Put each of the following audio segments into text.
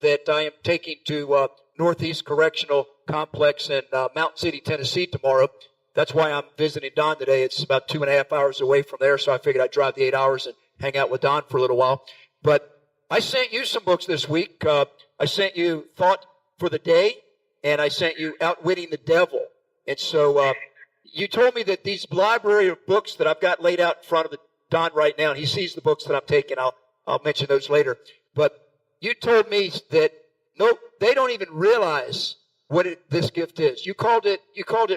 that I am taking to Northeast Correctional Complex in Mountain City, Tennessee tomorrow. That's why I'm visiting Don today. It's about 2.5 hours away from there, so I figured I'd drive the 8 hours and hang out with Don for a little while. But I sent you some books this week. I sent you Thought for the Day, and I sent you Outwitting the Devil. And so you told me that these library of books that I've got laid out in front of Don right now, and he sees the books that I'm taking. I'll mention those later. But you told me that no, they don't even realize what this gift is. You called it,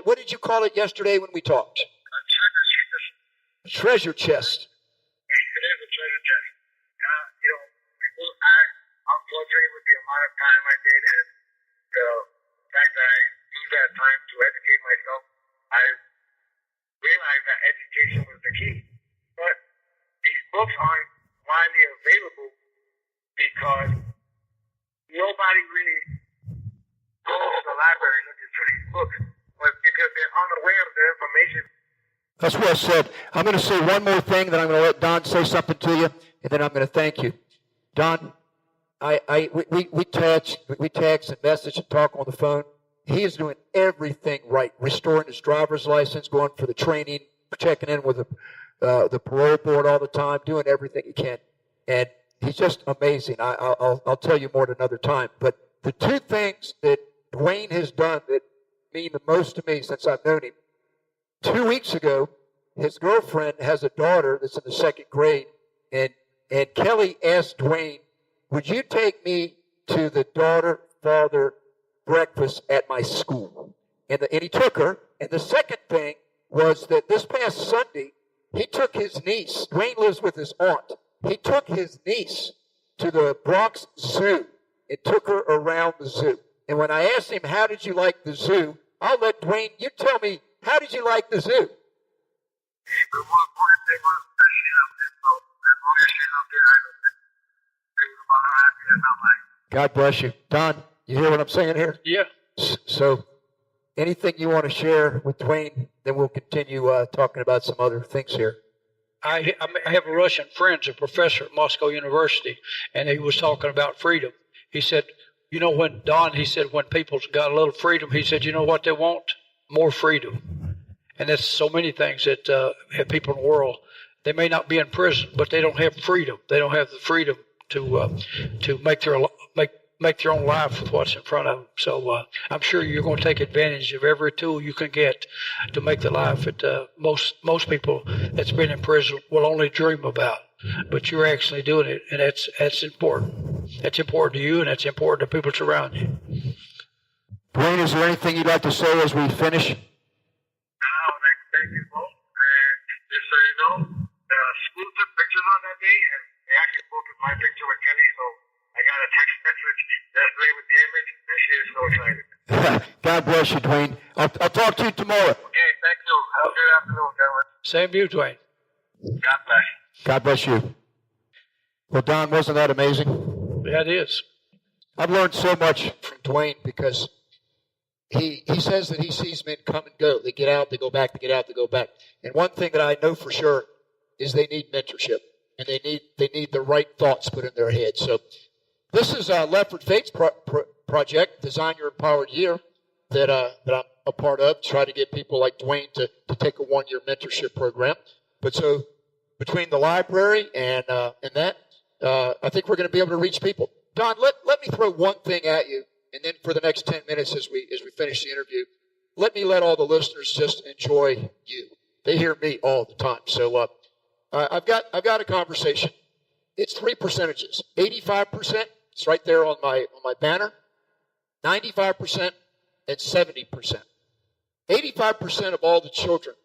what did you call it yesterday when we talked? A treasure chest. It is a treasure chest. People, I'm frustrated with the amount of time I did and the fact that I used that time to educate myself. I realized that education was the key. But these books aren't widely available because nobody really goes to the library looking for these books, but because they're unaware of the information. That's what I said. I'm going to say one more thing, then I'm going to let Don say something to you, and then I'm going to thank you. Don, we text and message and talk on the phone. He is doing everything right, restoring his driver's license, going for the training, checking in with the parole board all the time, doing everything he can. And he's just amazing. I'll tell you more at another time. But the two things that Dwayne has done that mean the most to me since I've known him. 2 weeks ago, his girlfriend has a daughter that's in the 2nd grade, and Kelly asked Dwayne, would you take me to the daughter-father breakfast at my school? And he took her. And the second thing was that this past Sunday, he took his niece. Dwayne lives with his aunt. He took his niece to the Bronx Zoo and took her around the zoo. And when I asked him, how did you like the zoo? I'll let Dwayne, you tell me, how did you like the zoo? The more important thing was that she loved it. So as long as she loved it, I loved it. Things about her happy and not mine. God bless you. Don, you hear what I'm saying here? Yeah. So anything you want to share with Dwayne, then we'll continue talking about some other things here. I have a Russian friend, a professor at Moscow University, and he was talking about freedom. He said, when people's got a little freedom, he said, you know what they want? More freedom. And that's so many things that have people in the world. They may not be in prison, but they don't have freedom. They don't have the freedom to make their own life with what's in front of them. So I'm sure you're going to take advantage of every tool you can get to make the life that most people that's been in prison will only dream about. But you're actually doing it, and that's important. That's important to you, and that's important to people around you. Dwayne, is there anything you'd like to say as we finish? I would like to thank you both. And just so you know, the school took pictures on that day, and they actually posted my picture with Kelly, so I got a text message yesterday with the image, and she is so excited. God bless you, Dwayne. I'll talk to you tomorrow. Okay, thank you. Have a good afternoon, gentlemen. Same to you, Dwayne. God bless. God bless you. Well, Don, wasn't that amazing? Yeah, it is. I've learned so much from Dwayne because he says that he sees men come and go. They get out, they go back, they get out, they go back. And one thing that I know for sure is they need mentorship, and they need the right thoughts put in their head. So this is Lefford Fate's project, Design Your Empowered Year, that I'm a part of, try to get people like Dwayne to take a one-year mentorship program. But so between the library and that, I think we're going to be able to reach people. Don, let me throw one thing at you, and then for the next 10 minutes as we finish the interview, let all the listeners just enjoy you. They hear me all the time. So I've got a conversation. It's 3 percentages. 85%, it's right there on my banner. 95% and 70%. 85% of all the children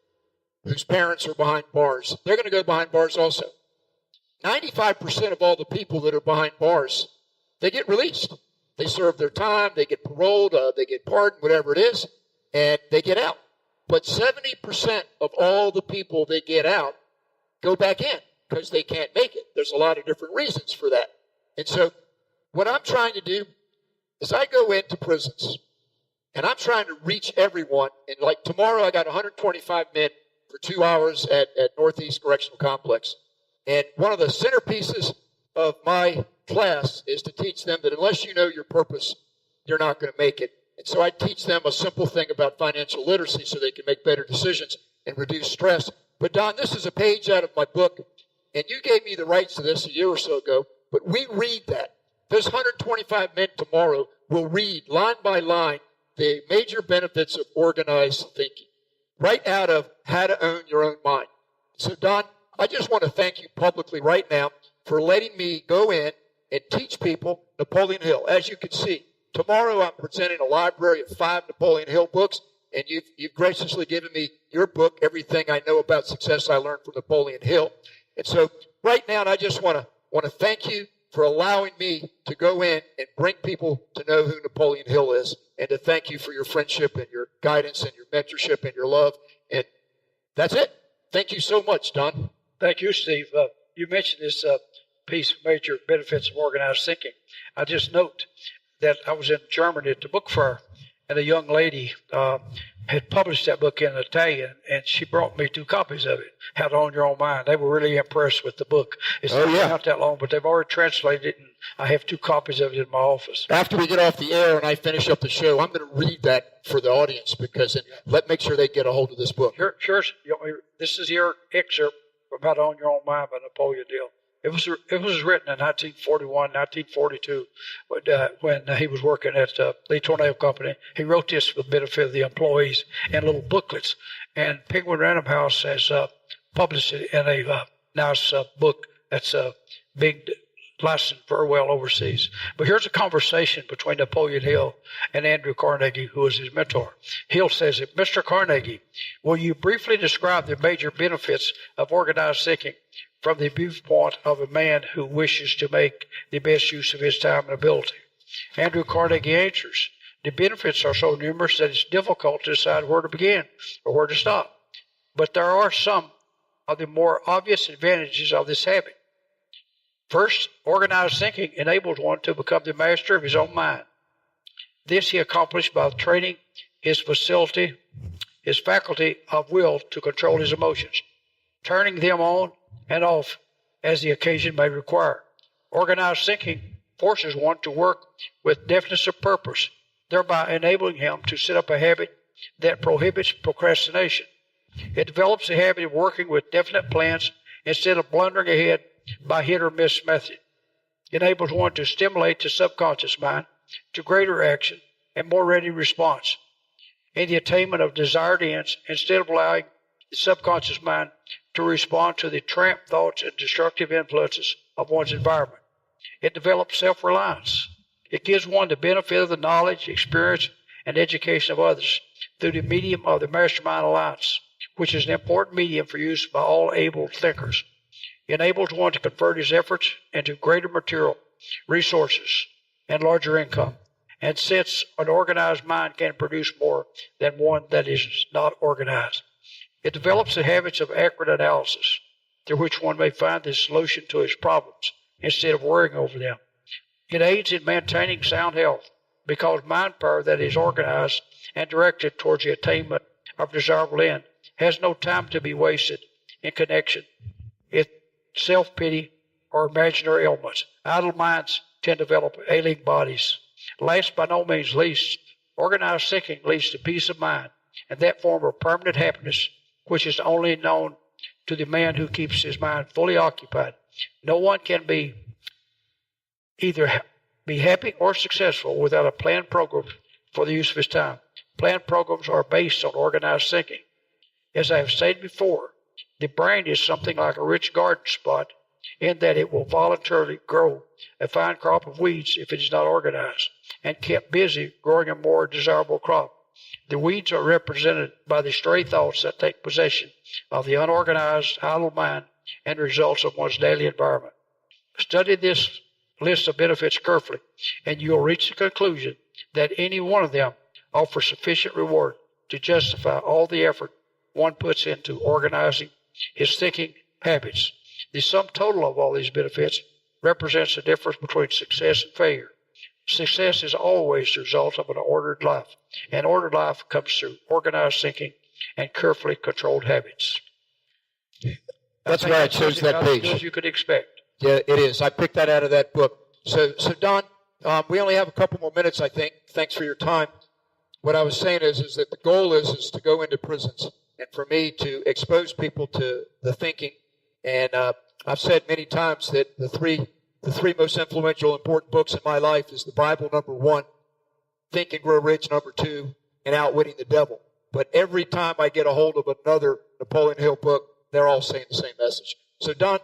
whose parents are behind bars, they're going to go behind bars also. 95% of all the people that are behind bars, they get released. They serve their time, they get paroled, they get pardoned, whatever it is, and they get out. But 70% of all the people that get out go back in because they can't make it. There's a lot of different reasons for that. And so what I'm trying to do is I go into prisons, and I'm trying to reach everyone. And like tomorrow, I got 125 men for 2 hours at Northeast Correctional Complex. And one of the centerpieces of my class is to teach them that unless you know your purpose, you're not going to make it. And so I teach them a simple thing about financial literacy so they can make better decisions and reduce stress. But Don, this is a page out of my book, and you gave me the rights to this a year or so ago, but we read that. Those 125 men tomorrow will read line by line the major benefits of organized thinking, right out of How to Own Your Own Mind. So Don, I just want to thank you publicly right now for letting me go in and teach people Napoleon Hill. As you can see, tomorrow I'm presenting a library of 5 Napoleon Hill books, and you've graciously given me your book, Everything I Know About Success I Learned from Napoleon Hill. And so right now, I just want to thank you for allowing me to go in and bring people to know who Napoleon Hill is, and to thank you for your friendship and your guidance and your mentorship and your love. And that's it. Thank you so much, Don. Thank you, Steve. You mentioned this piece of major benefits of organized thinking. I just note that I was in Germany at the book fair, and a young lady had published that book in Italian, and she brought me 2 copies of it, How to Own Your Own Mind. They were really impressed with the book. It's not that long, but they've already translated it, and I have 2 copies of it in my office. After we get off the air and I finish up the show, I'm going to read that for the audience, because make sure they get a hold of this book. This is your excerpt from How to Own Your Own Mind by Napoleon Hill. It was written in 1941, 1942, when he was working at Lee Tornado Company. He wrote this for the benefit of the employees in little booklets. And Penguin Random House has published it in a nice book that's being licensed very well overseas. But here's a conversation between Napoleon Hill and Andrew Carnegie, who was his mentor. Hill says, Mr. Carnegie, will you briefly describe the major benefits of organized thinking from the viewpoint of a man who wishes to make the best use of his time and ability? Andrew Carnegie answers, the benefits are so numerous that it's difficult to decide where to begin or where to stop. But there are some of the more obvious advantages of this habit. First, organized thinking enables one to become the master of his own mind. This he accomplished by training his faculty of will to control his emotions, turning them on and off as the occasion may require. Organized thinking forces one to work with definiteness of purpose, thereby enabling him to set up a habit that prohibits procrastination. It develops a habit of working with definite plans instead of blundering ahead by hit or miss method. It enables one to stimulate the subconscious mind to greater action and more ready response in the attainment of desired ends, instead of allowing the subconscious mind to respond to the tramp thoughts and destructive influences of one's environment. It develops self-reliance. It gives one the benefit of the knowledge, experience, and education of others through the medium of the Mastermind Alliance, which is an important medium for use by all able thinkers. It enables one to convert his efforts into greater material resources and larger income, and since an organized mind can produce more than one that is not organized. It develops the habits of accurate analysis, through which one may find the solution to his problems instead of worrying over them. It aids in maintaining sound health, because mind power that is organized and directed towards the attainment of desirable end has no time to be wasted in connection with self-pity or imaginary ailments. Idle minds tend to develop ailing bodies. Last but no means least, organized thinking leads to peace of mind, and that form of permanent happiness which is only known to the man who keeps his mind fully occupied. No one can be either be happy or successful without a planned program for the use of his time. Planned programs are based on organized thinking. As I have stated before, the brain is something like a rich garden spot in that it will voluntarily grow a fine crop of weeds if it is not organized and kept busy growing a more desirable crop. The weeds are represented by the stray thoughts that take possession of the unorganized, idle mind and results of one's daily environment. Study this list of benefits carefully, and you'll reach the conclusion that any one of them offers sufficient reward to justify all the effort one puts into organizing his thinking habits. The sum total of all these benefits represents the difference between success and failure. Success is always the result of an ordered life. An ordered life comes through organized thinking and carefully controlled habits. That's why I chose that page. As you could expect. Yeah, it is. I picked that out of that book. So Don, we only have a couple more minutes, I think. Thanks for your time. What I was saying is that the goal is to go into prisons and for me to expose people to the thinking. And I've said many times that the three most influential, important books in my life is the Bible, number one, Think and Grow Rich, number two, and Outwitting the Devil. But every time I get a hold of another Napoleon Hill book, they're all saying the same message. So Don,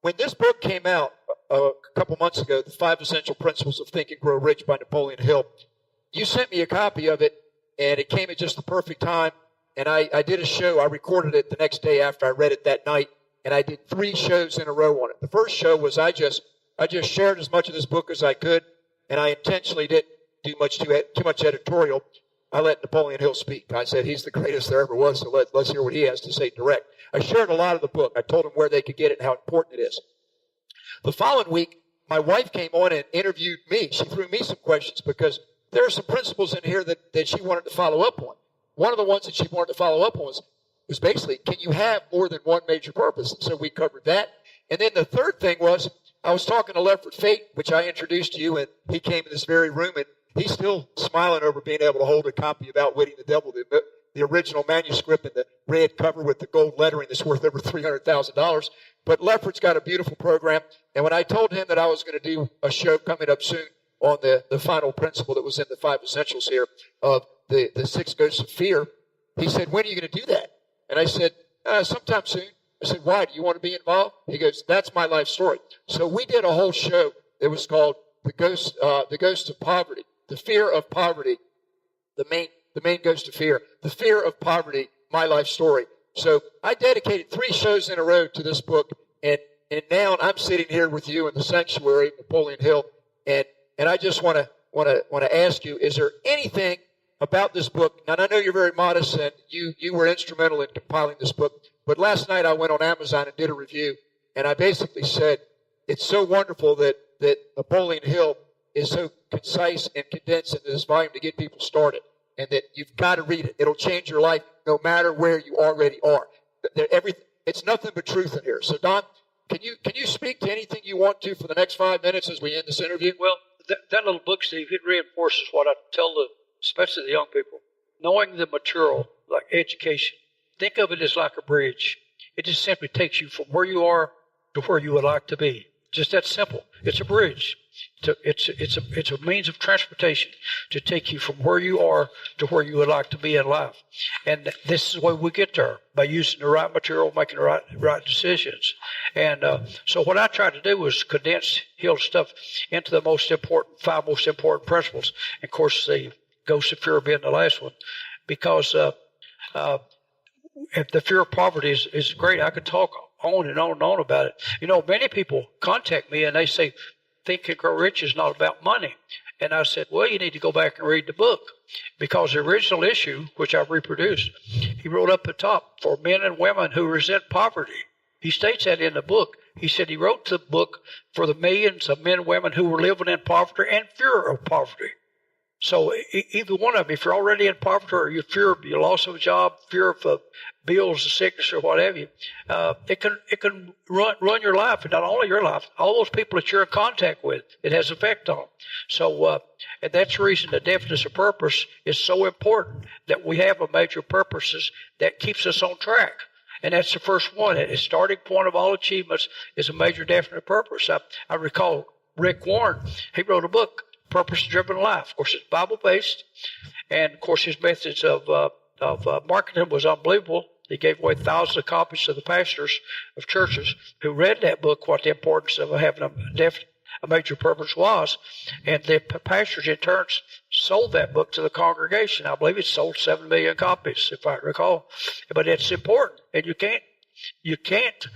when this book came out a couple months ago, The 5 Essential Principles of Think and Grow Rich by Napoleon Hill, you sent me a copy of it, and it came at just the perfect time. And I did a show. I recorded it the next day after I read it that night, and I did 3 shows in a row on it. The first show was I just shared as much of this book as I could, and I intentionally didn't do too much editorial. I let Napoleon Hill speak. I said he's the greatest there ever was, so let's hear what he has to say direct. I shared a lot of the book. I told him where they could get it and how important it is. The following week, my wife came on and interviewed me. She threw me some questions because there are some principles in here that she wanted to follow up on. One of the ones that she wanted to follow up on was basically, can you have more than one major purpose? And so we covered that. And then the third thing was, I was talking to Lefford Fate, which I introduced to you, and he came in this very room, and he's still smiling over being able to hold a copy of Outwitting the Devil, the original manuscript and the red cover with the gold lettering that's worth over $300,000. But Lefford's got a beautiful program. And when I told him that I was going to do a show coming up soon on the final principle that was in the 5 essentials here of the 6 ghosts of fear, he said, when are you going to do that? And I said, sometime soon. I said, why? Do you want to be involved? He goes, that's my life story. So we did a whole show that was called The Ghost of Poverty, the fear of poverty, the main ghost of fear, the fear of poverty, my life story. So I dedicated 3 shows in a row to this book, and now I'm sitting here with you in the sanctuary, Napoleon Hill, and I just want to ask you, is there anything about this book? Now I know you're very modest, and you were instrumental in compiling this book. But last night I went on Amazon and did a review, and I basically said it's so wonderful that Napoleon Hill is so concise and condensed in this volume to get people started, and that you've got to read it. It'll change your life no matter where you already are. It's nothing but truth in here. So Don, can you speak to anything you want to for the next 5 minutes as we end this interview? Well, that little book, Steve, it reinforces what I tell especially the young people. Knowing the material, like education, think of it as like a bridge. It just simply takes you from where you are to where you would like to be. Just that simple. It's a bridge. It's a means of transportation to take you from where you are to where you would like to be in life. And this is the way we get there, by using the right material, making the right decisions. And so what I tried to do was condense Hill's stuff into the 5 most important principles. And of course, the ghost of fear being the last one, because if the fear of poverty is great. I could talk on and on and on about it. You know, many people contact me and they say, Think and Grow Rich is not about money. And I said, well, you need to go back and read the book, because the original issue, which I've reproduced, he wrote up at the top, for men and women who resent poverty. He states that in the book. He said he wrote the book for the millions of men and women who were living in poverty and fear of poverty. So either one of them, if you're already in poverty or you fear of your loss of a job, fear of bills, sickness, or what have you, it can run your life, and not only your life, all those people that you're in contact with, it has effect on. So, and that's the reason the definition of purpose is so important, that we have a major purposes that keeps us on track. And that's the first one. The starting point of all achievements is a major definite purpose. I recall Rick Warren, he wrote a book, Purpose-Driven Life. Of course, it's Bible-based, and of course, his methods of marketing was unbelievable. He gave away thousands of copies to the pastors of churches who read that book, what the importance of having a major purpose was, and the pastors in turn sold that book to the congregation. I believe it sold 7 million copies, if I recall. But it's important, and you can't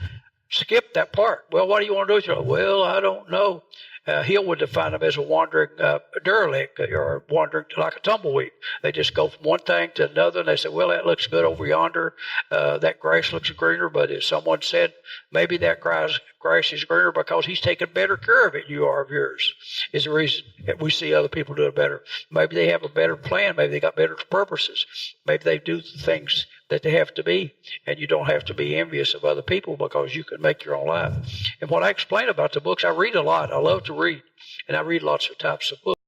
skip that part. Well, what do you want to do? Well, I don't know. Hill would define them as a wandering derelict, or wandering like a tumbleweed. They just go from one thing to another, and they say, well, that looks good over yonder. That grass looks greener, but as someone said, maybe that grass is greener because he's taking better care of it than you are of yours, is the reason that we see other people doing better. Maybe they have a better plan. Maybe they got better purposes. Maybe they do things that they have to be, and you don't have to be envious of other people because you can make your own life. And what I explain about the books, I read a lot. I love to read, and I read lots of types of books.